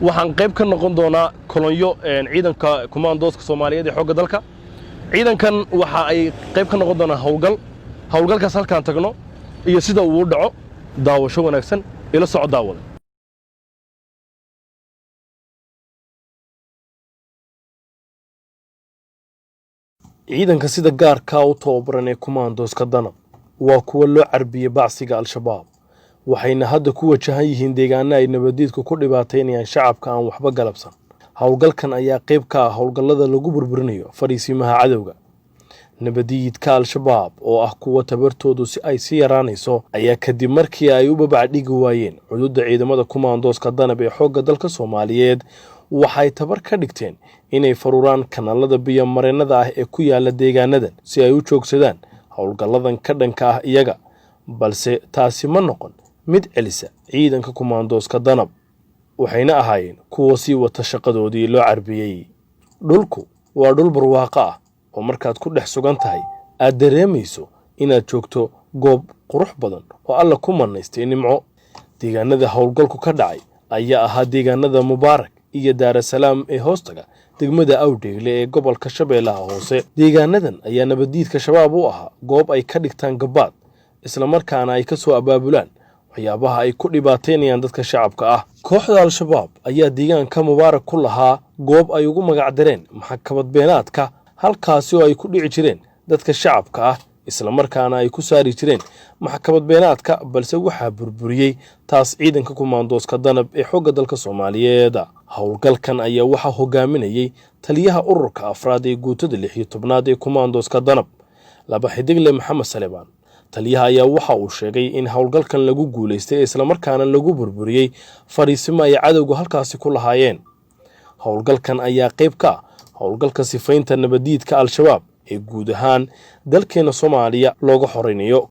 waxaan qayb ka noqon doonaa kolonyo ciidanka kumaandooska Soomaaliyeed ee xoogga dalka ciidankan waxa ay qayb ka noqon doonaa howlgalkaas halkaan tagno iyo sida uu u dhaco daawasho wanaagsan ila socda wada ciidanka sida gaarka u tababaran ee kumaandooska danab waa kuwa loo carbiyay bacsiga al-shabaab waxayna hadda ku wajahan yihiin deegaano ay nabadiidku ku dhibaateynayaan shacabka aan waxba galabsan howlgalkan ayaa qayb ka ah howlgallada lagu burburinayo fariisimaha cadowga nabadiidka al-shabaab oo ah kuwa tabartoodu si ay si yaraanayso ayaa kadib markii ay u babac dhigi waayeen xuduudda ciidamada kumaandooska danab ee xoogga dalka Soomaaliyeed waxay tabar ka dhigteen inay faruraan kanaalada biyo mareennada ah ee ku yaala deegaanadan si ay u joogsadaan howlgalladan ka dhanka ah iyaga balse taasi ma noqon mid celisa ciidanka kumaandooska danab waxayna ahaayeen kuwa sii wata shaqadoodii loo carbiyay dhulku waa dhul barwaaqo ah oo markaad ku dhex sugan tahay aad dareemayso inaad joogto goob qurux badan oo alla ku manaystay nimco deegaanada howlgalku ka dhacay ayaa ahaa deegaanada Mubaarak iyo Daarasalaam ee hoostaga degmada Awdheegle ee gobolka Shabeellaha Hoose deegaanadan ayaa nabadiidka shabaab u ahaa goob ay ka dhigtaan gabaad isla markaana ay ka soo abaabulaan waxyaabaha ay ku dhibaateynayaan dadka shacabka ah kooxda al-shabaab ayaa deegaanka Mubaarak ku lahaa goob ay ugu magac dareen maxkamad beenaadka halkaasi oo ay ku dhici jireen dadka shacabka ah isla markaana ay ku saari jireen maxkamad beenaadka balse waxaa burburiyay taas ciidanka kumaandooska danab ee xoogga dalka Soomaaliyeed howlgalkan ayaa waxa hogaaminayay taliyaha ururka afraad ee guutada 16aad ee kumaandooska danab laba xidigle Maxamed Salebaan taliyaha ayaa waxa uu sheegay in howlgalkan lagu guuleystay isla markaana lagu burburiyay fariisimo ay cadowga halkaasi ku lahaayeen howlgalkan ayaa qayb ka howlgalka sifaynta nabadiidka al-shabaab ee guud ahaan dalkeena Soomaaliya looga xoreynayo